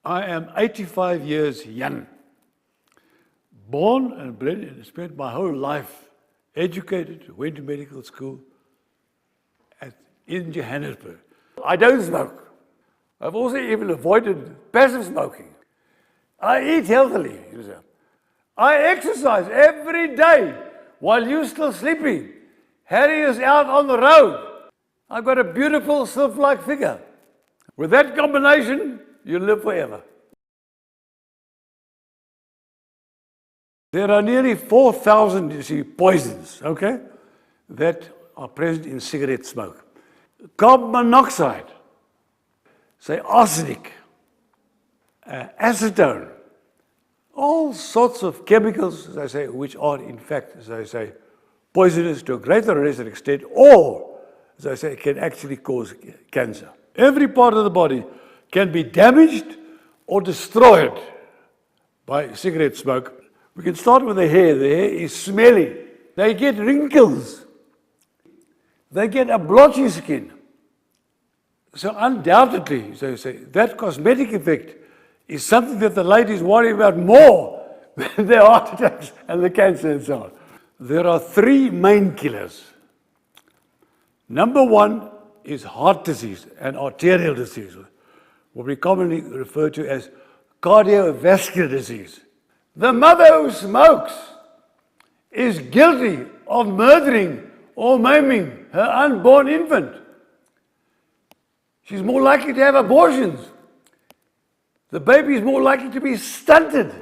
I am 85 years young, born and bred and spent my whole life educated, went to medical school in Johannesburg. I don't smoke. I've also even avoided passive smoking. I eat healthily. I exercise every day while you're still sleeping. Harry is out on the road. I've got a beautiful sylph-like figure. With that combination, you'll live forever. There are nearly 4,000, you see, poisons, okay, that are present in cigarette smoke. Carbon monoxide, say arsenic, acetone, all sorts of chemicals, as I say, which are in fact, as I say, poisonous to a greater or lesser extent, or, as I say, can actually cause cancer. Every part of the body can be damaged or destroyed by cigarette smoke. We can start with the hair. The hair is smelly. They get wrinkles. They get a blotchy skin. So undoubtedly, so say, that cosmetic effect is something that the ladies worry about more than their heart attacks and the cancer and so on. There are three main killers. Number one is heart disease and arterial disease, what we commonly refer to as cardiovascular disease. The mother who smokes is guilty of murdering or maiming her unborn infant. She's more likely to have abortions. The baby is more likely to be stunted.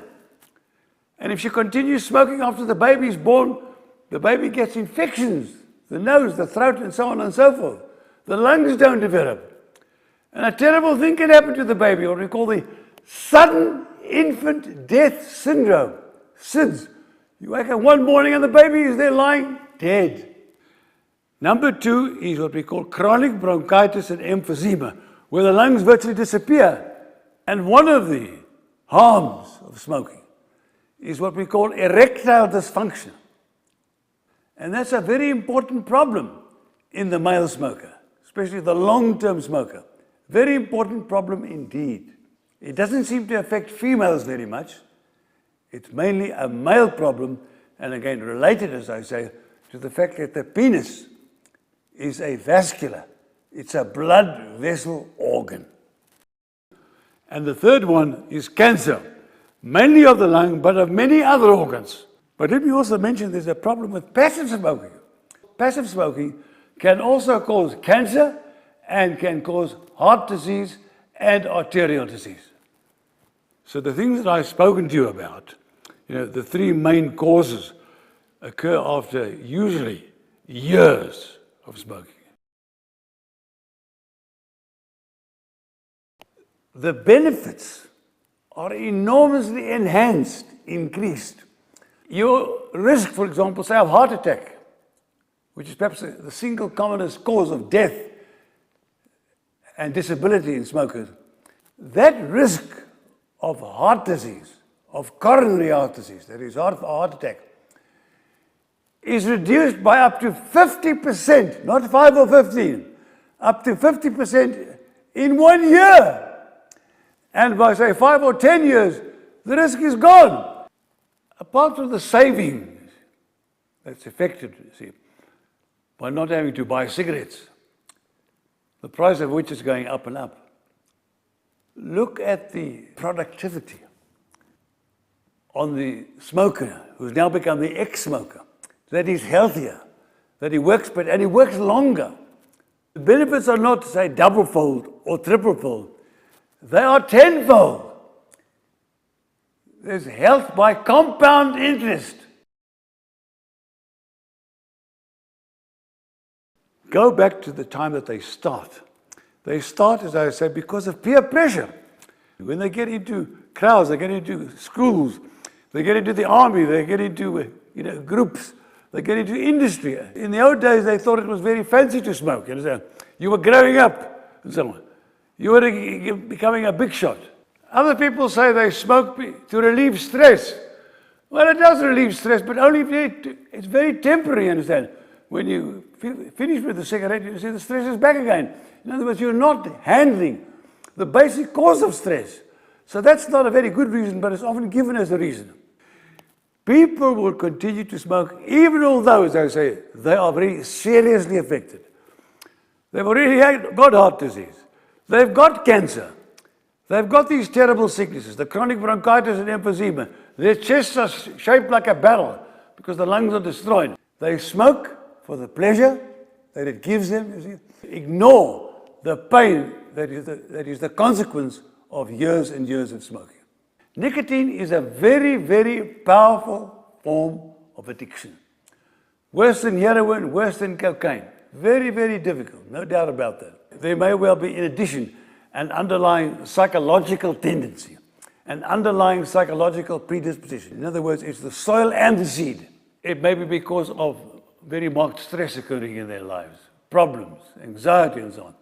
And if she continues smoking after the baby is born, the baby gets infections, the nose, the throat, and so on and so forth. The lungs don't develop. And a terrible thing can happen to the baby, what we call the sudden infant death syndrome, SIDS. You wake up one morning and the baby is there lying dead. Number two is what we call chronic bronchitis and emphysema, where the lungs virtually disappear. And one of the harms of smoking is what we call erectile dysfunction. And that's a very important problem in the male smoker, especially the long-term smoker. Very important problem indeed. It doesn't seem to affect females very much. It's mainly a male problem, and again related, as I say, to the fact that the penis is a vascular, it's a blood vessel organ. And the third one is cancer, mainly of the lung, but of many other organs. But let me also mention there's a problem with passive smoking. Passive smoking can also cause cancer and can cause heart disease and arterial disease. So the things that I've spoken to you about, the three main causes occur after usually years of smoking. The benefits are enormously enhanced, increased. Your risk, for example, say of heart attack, which is perhaps the single commonest cause of death and disability in smokers, that risk of heart disease, of coronary heart disease, that is heart attack, is reduced by up to 50%, not 5 or 15, up to 50% in 1 year. And by, say, 5 or 10 years, the risk is gone. Apart from the savings that's affected, you see, by not having to buy cigarettes, the price of which is going up and up. Look at the productivity on the smoker who's now become the ex-smoker, that he's healthier, that he works better, and he works longer. The benefits are not, say, double-fold or triple-fold. They are tenfold. There's health by compound interest. Go back to the time that they start. They start, as I said, because of peer pressure. When they get into crowds, they get into schools, they get into the army, they get into groups, they get into industry. In the old days, they thought it was very fancy to smoke. You understand? You were growing up and so on. You were becoming a big shot. Other people say they smoke to relieve stress. Well, it does relieve stress, but only if it's very temporary, you understand? When you finish with the cigarette, you see the stress is back again. In other words, you're not handling the basic cause of stress. So that's not a very good reason, but it's often given as a reason. People will continue to smoke even although, as I say, they are very seriously affected. They've already got heart disease. They've got cancer. They've got these terrible sicknesses, the chronic bronchitis and emphysema. Their chests are shaped like a barrel because the lungs are destroyed. They smoke for the pleasure that it gives them. You see. Ignore the pain that is the consequence of years and years of smoking. Nicotine is a very, very powerful form of addiction. Worse than heroin, worse than cocaine. Very, very difficult, no doubt about that. There may well be, in addition, an underlying psychological tendency, an underlying psychological predisposition. In other words, it's the soil and the seed. It may be because of very marked stress occurring in their lives, problems, anxiety and so on,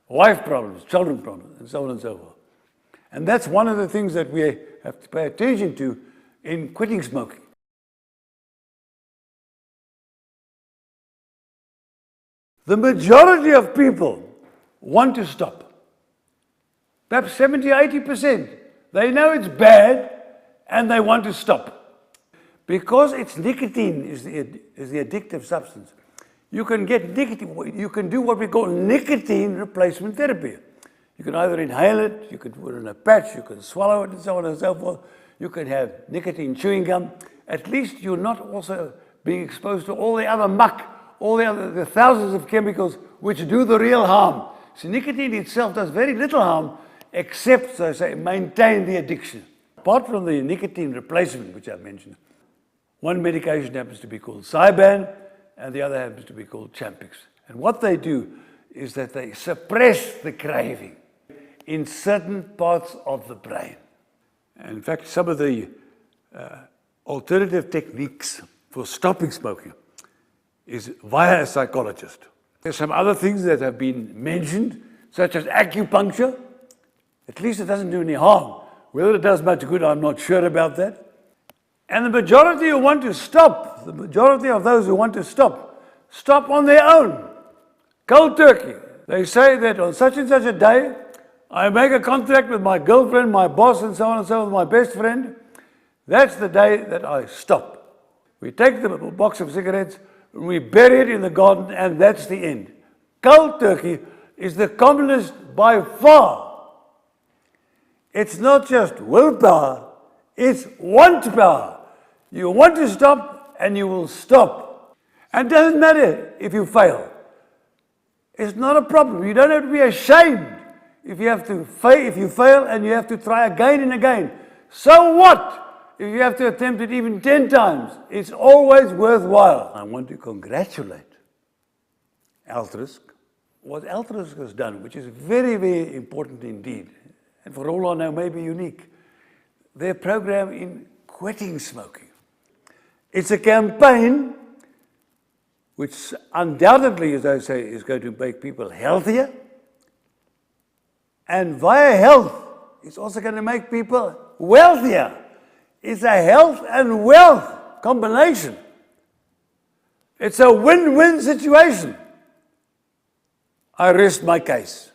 wife problems, children problems, and so on and so forth. And that's one of the things that we have to pay attention to in quitting smoking. The majority of people want to stop. Perhaps 70 or 80%. They know it's bad and they want to stop. Because it's nicotine is the addictive substance. You can get nicotine, you can do what we call nicotine replacement therapy. You can either inhale it, you can put it in a patch, you can swallow it and so on and so forth. You can have nicotine chewing gum. At least you're not also being exposed to all the other muck, all the thousands of chemicals which do the real harm. So nicotine itself does very little harm except, so I say, maintain the addiction. Apart from the nicotine replacement, which I've mentioned, one medication happens to be called Zyban and the other happens to be called Champix. And what they do is that they suppress the craving in certain parts of the brain. And in fact, some of the alternative techniques for stopping smoking is via a psychologist. There's some other things that have been mentioned, such as acupuncture. At least it doesn't do any harm. Whether it does much good, I'm not sure about that. And the majority who want to stop, the majority of those who want to stop on their own. Cold turkey. They say that on such and such a day, I make a contract with my girlfriend, my boss, and so on and so on, my best friend. That's the day that I stop. We take the box of cigarettes, we bury it in the garden, and that's the end. Cold turkey is the commonest by far. It's not just willpower, it's want power. You want to stop, and you will stop. And it doesn't matter if you fail. It's not a problem. You don't have to be ashamed if you fail and you have to try again and again. So what if you have to attempt it even 10 times? It's always worthwhile. I want to congratulate Altruisk. What Altruisk has done, which is very, very important indeed, and for all I know, maybe unique, their program in quitting smoking. It's a campaign which undoubtedly, as I say, is going to make people healthier. And via health, it's also going to make people wealthier. It's a health and wealth combination. It's a win-win situation. I rest my case.